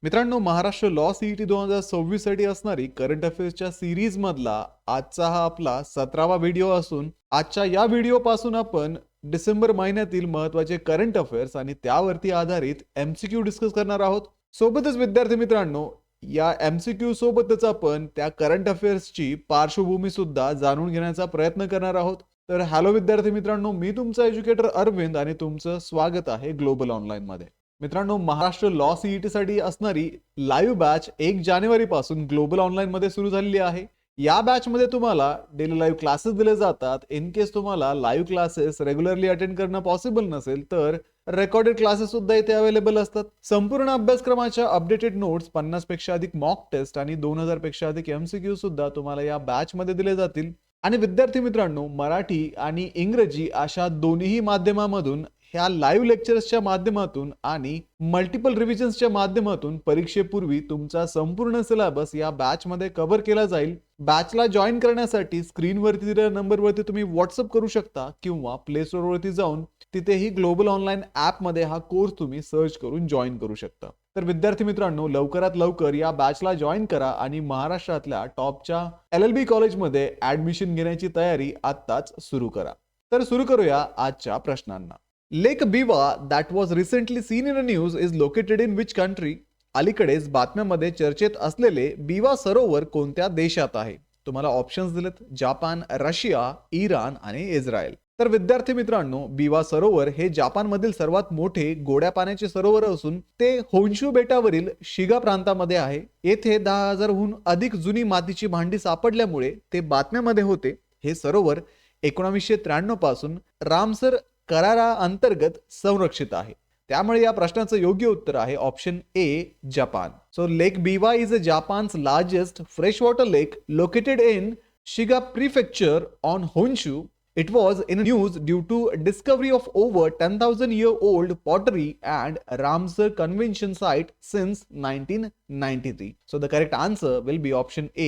मित्रांनो, Maharashtra law CET 2026 साठी असणारी करंट अफेअर्सच्या सिरीज मधला आजचा हा आपला 17वा व्हिडिओ असून आजच्या या व्हिडिओ पासून आपण डिसेंबर महिन्यातील महत्त्वाचे करंट अफेअर्स आणि त्यावरती आधारित एमसीक्यू डिस्कस करणार आहोत. सोबतच विद्यार्थी मित्रांनो, या एमसीक्यू सोबतच आपण त्या करंट अफेअर्सची पार्श्वभूमी सुद्धा जाणून घेण्याचा प्रयत्न करणार आहोत. तर हॅलो विद्यार्थी मित्रांनो, मी तुमचा एज्युकेटर अरविंद आणि तुमचं स्वागत आहे ग्लोबल ऑनलाईन मध्ये. मित्रांनो, महाराष्ट्र लॉ सीईटी साठी असणारी लाईव्ह बॅच 1 जानेवारी पासून ग्लोबल ऑनलाईन मध्ये सुरू झालेली आहे. या बॅच मध्ये तुम्हाला डेली लाईव्ह क्लासेस दिले जातात. इन केस तुम्हाला लाईव्ह क्लासेस रेग्युलरली अटेंड करणं पॉसिबल नसेल तर रेकॉर्डेड क्लासेस सुद्धा इथे अवेलेबल असतात. संपूर्ण अभ्यासक्रमाच्या अपडेटेड नोट्स, 50 पेक्षा अधिक मॉक टेस्ट आणि 2000 पेक्षा अधिक एमसीक्यू सुद्धा तुम्हाला या बॅच मध्ये दिले जातील. आणि विद्यार्थी मित्रांनो, मराठी आणि इंग्रजी अशा दोन्ही माध्यमामधून ह्या लाईव्ह लेक्चर्सच्या माध्यमातून आणि मल्टिपल रिव्हिजन्सच्या माध्यमातून परीक्षेपूर्वी तुमचा संपूर्ण सिलेबस या बॅच मध्ये कव्हर केला जाईल. बॅचला जॉईन करण्यासाठी स्क्रीनवरती दिलेल्या नंबरवरती तुम्ही व्हॉट्सअप करू शकता किंवा प्ले स्टोर वरती जाऊन तिथेही ग्लोबल ऑनलाईन ऍप मध्ये हा कोर्स तुम्ही सर्च करून जॉईन करू शकता. तर विद्यार्थी मित्रांनो, लवकरात लवकर या बॅचला जॉईन करा आणि महाराष्ट्रातल्या टॉपच्या LLB कॉलेजमध्ये ऍडमिशन घेण्याची तयारी आत्ताच सुरू करा. तर सुरू करूया आजच्या प्रश्नांना. Lake Biwa that was recently seen in a news is located in which country? अलीकडेच बातम्यामध्ये चर्चेत असलेले बिवा सरोवर कोणत्या देशात आहे? तुम्हाला ऑप्शन्स दिलेत: जपान, रशिया, इराण आणि इस्रायल. तर विद्यार्थी मित्रांनो, बिवा सरोवर हे जपानमधील सर्वात मोठे गोड्या पाण्याचे सरोवर असून ते होन्शू बेटावरील शिगा प्रांतामध्ये आहे. येथे 10,000हून अधिक जुनी मातीची भांडी सापडल्यामुळे ते बातम्यामध्ये होते. हे सरोवर 1993 पासून रामसर करारा अंतर्गत संरक्षित आहे. त्यामुळे या प्रश्नाचं योग्य उत्तर आहे option A, Japan. So lake Biwa is a Japan's largest fresh water lake located in Shiga prefecture on Honshu. It was in news due to discovery of over 10,000-year-old pottery and Ramsar Convention site since 1993. So the correct answer will be option A,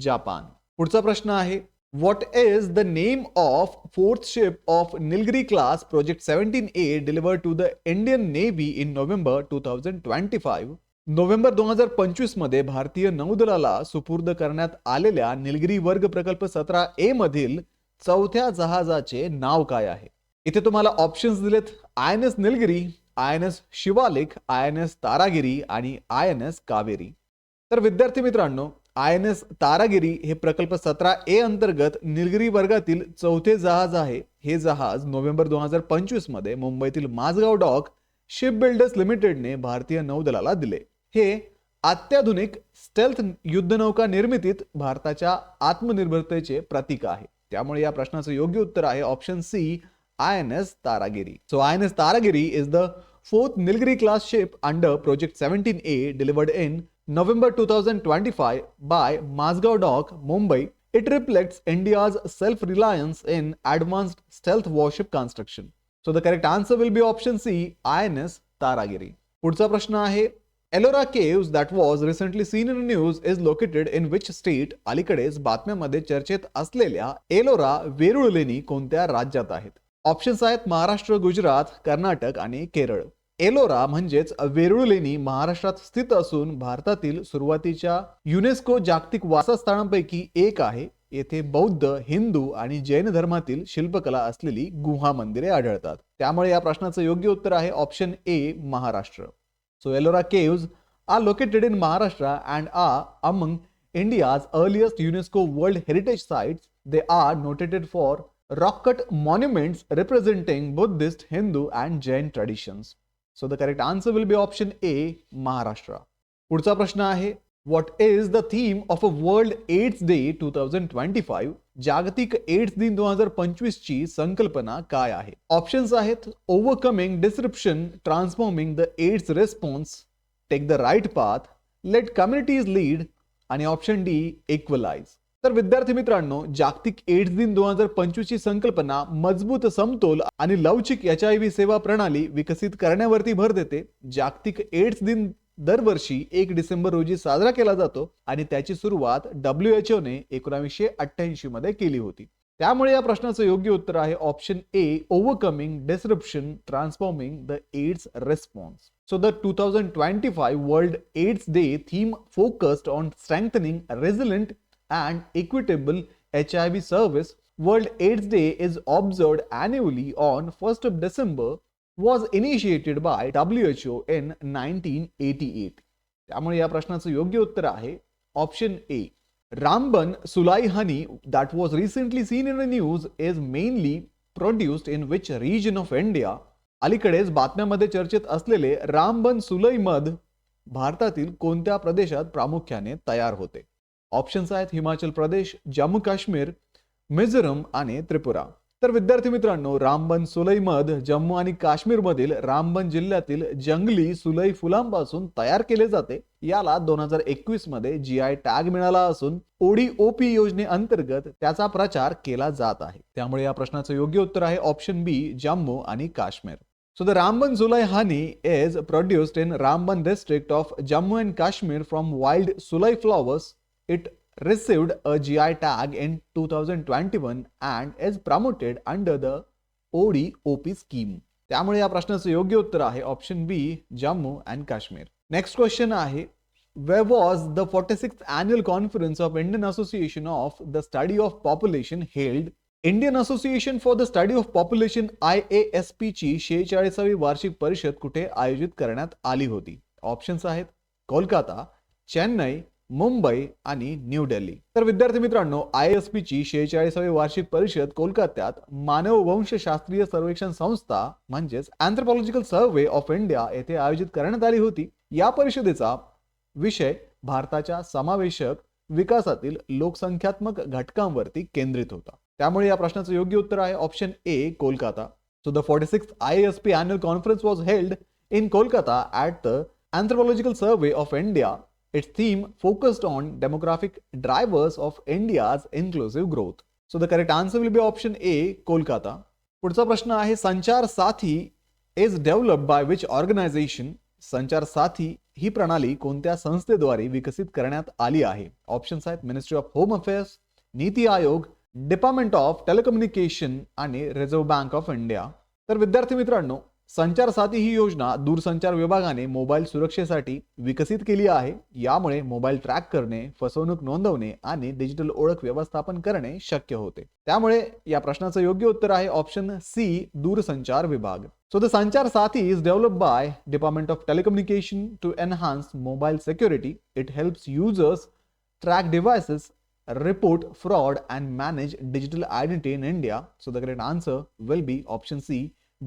Japan. पुढचा प्रश्न आहे: What is the name of fourth ship of Nilgiri class Project 17A delivered to the Indian Navy in November 2025? November 2025 मध्ये भारतीय नौदलाला सुपूर्द करण्यात आलेल्या निलगिरी वर्ग प्रकल्प 17A मधील चौथ्या जहाजाचे नाव काय आहे? इथे तुम्हाला ऑप्शन्स दिलेत: INS Nilgiri, INS Shivalik, INS Taragiri आणि INS कावेरी. तर विद्यार्थी मित्रांनो, INS तारागिरी हे प्रकल्प 17A अंतर्गत निलगिरी वर्गातील चौथे जहाज आहे. हे जहाज नोव्हेंबर 2025 मध्ये मुंबईतील माझगाव डॉक शिप बिल्डर्स लिमिटेडने भारतीय नौदलाला दिले. हे अत्याधुनिक स्टेल्थ युद्धनौका निर्मितीत भारताच्या आत्मनिर्भरतेचे प्रतीक आहे. त्यामुळे या प्रश्नाचं योग्य उत्तर आहे option C, INS Taragiri. So INS Taragiri is the fourth Nilgiri class ship under Project 17A delivered in November 2025 by Mazgaon Dock, Mumbai. It reflects India's self-reliance in advanced stealth warship construction. So the correct answer will be option C, INS Taragiri. पुढचा प्रश्न आहे: Ellora Caves that was recently seen in the news is located in which state? अलीकडेच बातम्यामध्ये चर्चेत असलेल्या एलोरा वेरूळ लेणी कोणत्या राज्यात आहेत? ऑप्शन्स आहेत महाराष्ट्र, गुजरात, कर्नाटक आणि केरळ. एलोरा म्हणजेच वेरूळ लेणी महाराष्ट्रात स्थित असून भारतातील सुरुवातीच्या युनेस्को जागतिक वारसास्थळांपैकी एक आहे. येथे बौद्ध, हिंदू आणि जैन धर्मातील शिल्पकला असलेली गुहा मंदिरे आढळतात. त्यामुळे या प्रश्नाचं योग्य उत्तर आहे option A, Maharashtra. So Ellora Caves are located in Maharashtra and are among India's earliest UNESCO World Heritage Sites. They are noted for rock-cut monuments representing Buddhist, Hindu and Jain traditions. So the correct answer will be option A, Maharashtra. पुढचा प्रश्न आहे: What is the theme of a World AIDS Day 2025? जागतिक AIDS दिन 2025 ची संकल्पना काय आहे? Options आहेत: overcoming disruption, transforming the AIDS response, take the right path, let communities lead आणि ऑप्शन डी, इक्वलाइज. तर विद्यार्थी मित्रांनो, जागतिक एड्स दिन 2025 ची संकल्पना मजबूत, समतोल आणि लवचिक HIV सेवा प्रणाली विकसित करण्यावरती भर देते. जागतिक एड्स दिन दरवर्षी 1 डिसेंबर रोजी साजरा केला जातो आणि त्याची सुरुवात WHO ने 1988 मध्ये केली होती. त्यामुळे या प्रश्नाचं योग्य उत्तर आहे option A, overcoming disruption transforming the AIDS response. So the 2025 World AIDS Day theme focused on strengthening resilient and equitable HIV service. World AIDS Day is observed annually on 1st of December, was initiated by WHO in 1988. त्यामुळे या प्रश्नाचं योग्य उत्तर आहे option A. Ramban Sulai honey that was recently seen in the news is mainly produced in which region of India? अलीकडेच बातम्यामध्ये चर्चेत असलेले रामबन सुलई मध भारतातील कोणत्या प्रदेशात प्रामुख्याने तयार होते? ऑप्शन्स आहेत हिमाचल प्रदेश, जम्मू काश्मीर, मिझोरम आणि त्रिपुरा. तर विद्यार्थी मित्रांनो, रामबन सुलई मध जम्मू आणि काश्मीर मधील रामबन जिल्ह्यातील जंगली सुलई फुलांपासून तयार केले जाते. याला 2021 मध्ये जीआय टॅग मिळाला असून ओडीओपी योजनेअंतर्गत त्याचा प्रचार केला जात आहे. त्यामुळे या प्रश्नाचं योग्य उत्तर आहे ऑप्शन बी, जम्मू आणि Kashmir. So the Ramban Sulai honey is produced in Ramban district of Jammu and Kashmir from wild sulai flowers. It received a GI tag in 2021 and is promoted under the ODOP scheme. त्यामुळे या प्रश्नाचं योग्य उत्तर आहे option B, Jammu and Kashmir. Next question आहे, where was the 46th annual conference of Indian Association of the Study of Population held? Indian association for the study of population IASP ची 46वी वार्षिक परिषद कुठे आयोजित करण्यात आली होती? ऑप्शन्स आहेत कोलकाता, चेन्नई, मुंबई आणि न्यू दिल्ली. तर विद्यार्थी मित्रांनो, IASP ची 46वी वार्षिक परिषद कोलकात्यात मानववंशशास्त्रीय सर्वेक्षण संस्था म्हणजेच अँथ्रोपॉलॉजिकल सर्व्हे ऑफ इंडिया येथे आयोजित करण्यात आली होती. या परिषदेचा विषय भारताच्या समावेशक विकासातील लोकसंख्यात्मक घटकांवरती केंद्रित होता. त्यामुळे या प्रश्नाचं योग्य उत्तर आहे option A, Kolkata. So the 46th IASP annual conference was held in Kolkata at the Anthropological Survey of India. Its theme focused on demographic drivers of India's inclusive growth. So the correct answer will be option A, Kolkata. पुढचा प्रश्न आहे, संचार साथी is developed by which organization? संचार साथी ही प्रणाली कोणत्या संस्थेद्वारे विकसित करण्यात आली आहे? ऑप्शन्स आहेत ministry of home affairs, NITI Aayog, department of telecommunication आणि रिझर्व्ह बँक ऑफ इंडिया. तर विद्यार्थी मित्रांनो, संचार साथी ही योजना दूरसंचार विभागाने मोबाईल सुरक्षेसाठी विकसित केली आहे. यामुळे मोबाईल ट्रॅक करणे, फसवणूक नोंदवणे आणि डिजिटल ओळख व्यवस्थापन करणे शक्य होते. त्यामुळे या प्रश्नाचं योग्य उत्तर आहे ऑप्शन सी, दूरसंचार विभाग. So the Sanchar Sathi is developed by Department of Telecommunication to enhance mobile security. It helps users track devices, report fraud and manage digital identity in India. So the correct answer will be option C,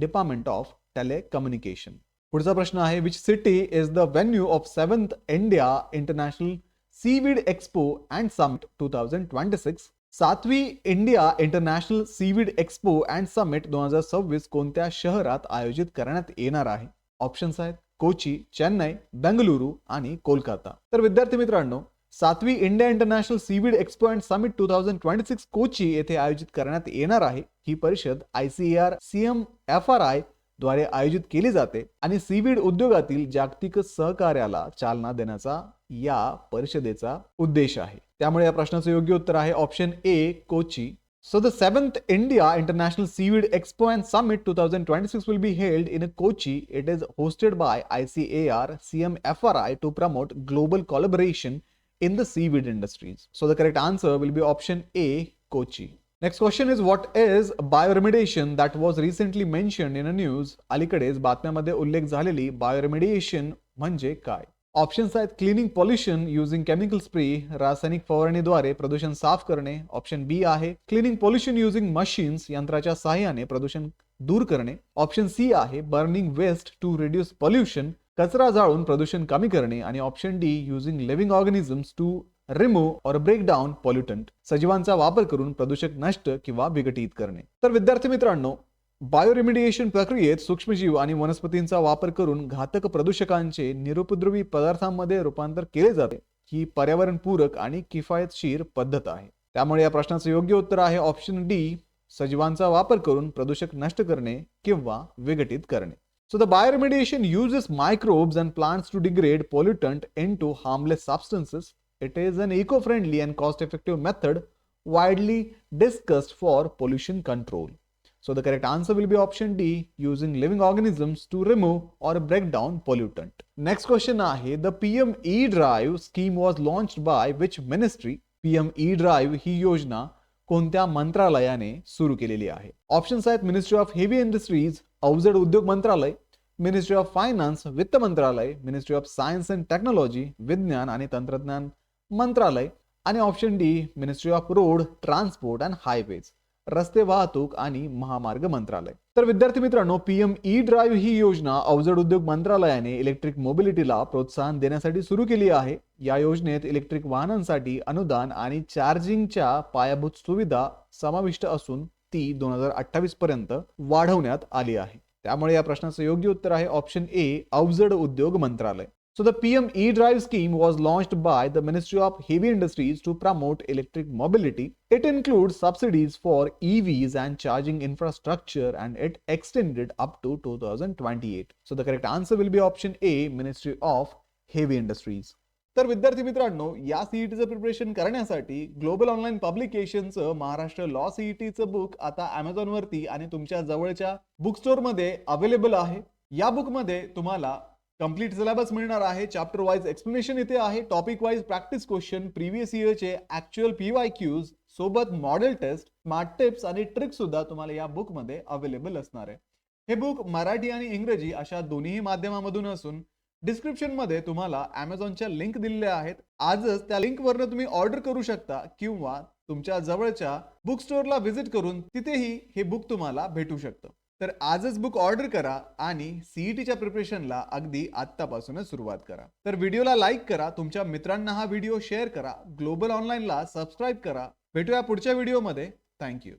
Department of Telecommunication. पुढचा प्रश्न आहे, which city is the venue of 7th India International Seaweed Expo and Summit 2026? 7वी India international seaweed expo and summit 2026 कोणत्या शहरात आयोजित करण्यात येणार आहे? ऑप्शन्स आहेत कोची, चेन्नई, बेंगलुरू आणि कोलकाता. तर विद्यार्थी मित्रांनो, 7वी India international seaweed expo and summit 2026 Kochi येथे आयोजित करण्यात येणार आहे. ही परिषद ICAR CMFRI द्वारे आयोजित केली जाते आणि सीवीड उद्योगातील जागतिक सहकार्याला चालना देण्याचा या परिषदेचा उद्देश आहे. त्यामुळे या प्रश्नाचं योग्य उत्तर आहे option A, Kochi. So the 7th India International Seaweed Expo and Summit 2026 will be held in Kochi. It is hosted by ICAR CMFRI to promote global collaboration in the seaweed industries. So the correct answer will be option A, Kochi. Next question is, what is bioremediation that was recently mentioned in a news? अलीकडेच बातम्यामध्ये उल्लेख झालेली bioremediation म्हणजे काय? Options आहेत cleaning pollution using chemical spray, रासायनिक फवारणीद्वारे प्रदूषण साफ करणे. ऑप्शन बी आहे क्लिनिंग पॉल्युशन युजिंग मशीन्स, यंत्राच्या सहाय्याने प्रदूषण दूर करणे. ऑप्शन सी आहे burning waste to reduce pollution, कचरा जाळून प्रदूषण कमी करणे. आणि option D using living organisms to remove or break down pollutant, सजीवांचा वापर करून प्रदूषक नष्ट किंवा विघटित करणे. तर विद्यार्थी मित्रांनो, बायोरेमिडिएशन प्रक्रियेत सूक्ष्मजीव आणि वनस्पतींचा वापर करून घातक प्रदूषकांचे निरुपद्रवी पदार्थांमध्ये रूपांतर केले जाते. ही पर्यावरणपूरक आणि किफायतशीर पद्धत आहे. त्यामुळे या प्रश्नाचं योग्य उत्तर आहे ऑप्शन डी, सजीवांचा वापर करून प्रदूषक नष्ट करणे किंवा विघटित करणे. So the bioremediation uses microbes and plants to degrade pollutant into harmless substances. It is an eco-friendly and cost-effective method widely discussed for pollution control? So the correct answer will be option D, using living organisms to remove or break down pollutant. Next question आहे, the PM E-Drive scheme was launched by which ministry? PM E-Drive ही योजना कोणत्या मंत्रालयाने सुरू केलेली आहे? Options आहेत ministry of heavy industries, अवजड उद्योग मंत्रालय, मिनिस्ट्री ऑफ फायनान्स, वित्त मंत्रालय, ministry of science and technology, विज्ञान आणि तंत्रज्ञान मंत्रालय, आणि option D, ministry of road transport and highways, रस्ते वाहतूक आणि महामार्ग मंत्रालय. तर विद्यार्थी मित्रांनो, पीएम ई ड्राईव्ह ही योजना अवजड उद्योग मंत्रालयाने इलेक्ट्रिक मोबिलिटीला प्रोत्साहन देण्यासाठी सुरू केली आहे. या योजनेत इलेक्ट्रिक वाहनांसाठी अनुदान आणि चार्जिंगच्या पायाभूत सुविधा समाविष्ट असून ती 2028 पर्यंत वाढवण्यात आली आहे. त्यामुळे या प्रश्नाचं योग्य उत्तर आहे ऑप्शन ए, अवजड उद्योग मंत्रालय. So the PM E-Drive scheme was launched by the Ministry of Heavy Industries to promote electric mobility. It includes subsidies for EVs and charging infrastructure, and it extended up to 2028. So the correct answer will be option A, Ministry of Heavy Industries. तर विद्यार्थी मित्रांनो, या सीईटीचं preparation करण्यासाठी global online पब्लिकेशनचं Maharashtra law सीईटीचं book आता Amazon वरती आणि तुमच्या जवळच्या बुक स्टोर मध्ये अवेलेबल आहे. या बुक मध्ये तुम्हाला कंप्लीट सिलेबस मिळणार आहे. चॅप्टर वाइज एक्सप्लेनेशन इथे आहे, topic wise practice question, previous इयरचे ऍक्च्युअल PYQs सोबत मॉडेल टेस्ट, स्मार्ट टिप्स आणि ट्रिक्स सुद्धा तुम्हाला या बुक मध्ये अवेलेबल असणार आहे. हे बुक मराठी आणि इंग्रजी अशा दोन्ही माध्यमामधून असून डिस्क्रिप्शन मध्ये तुम्हाला Amazonच्या लिंक दिलेल्या आहेत. आजच त्या लिंक वरनं तुम्ही ऑर्डर करू शकता किंवा तुमच्या जवळच्या बुक स्टोअरला व्हिजिट करून तिथेही हे बुक तुम्हाला भेटू शकतं. तर आजच बुक ऑर्डर करा आणि सीईटीच्या प्रिपरेशनला अगदी आत्तापासूनच सुरुवात करा. तर व्हिडिओला लाईक करा, तुमच्या मित्रांना हा व्हिडिओ शेअर करा, ग्लोबल ऑनलाईनला सबस्क्राईब करा. भेटूया पुढच्या व्हिडिओमध्ये. थँक्यू.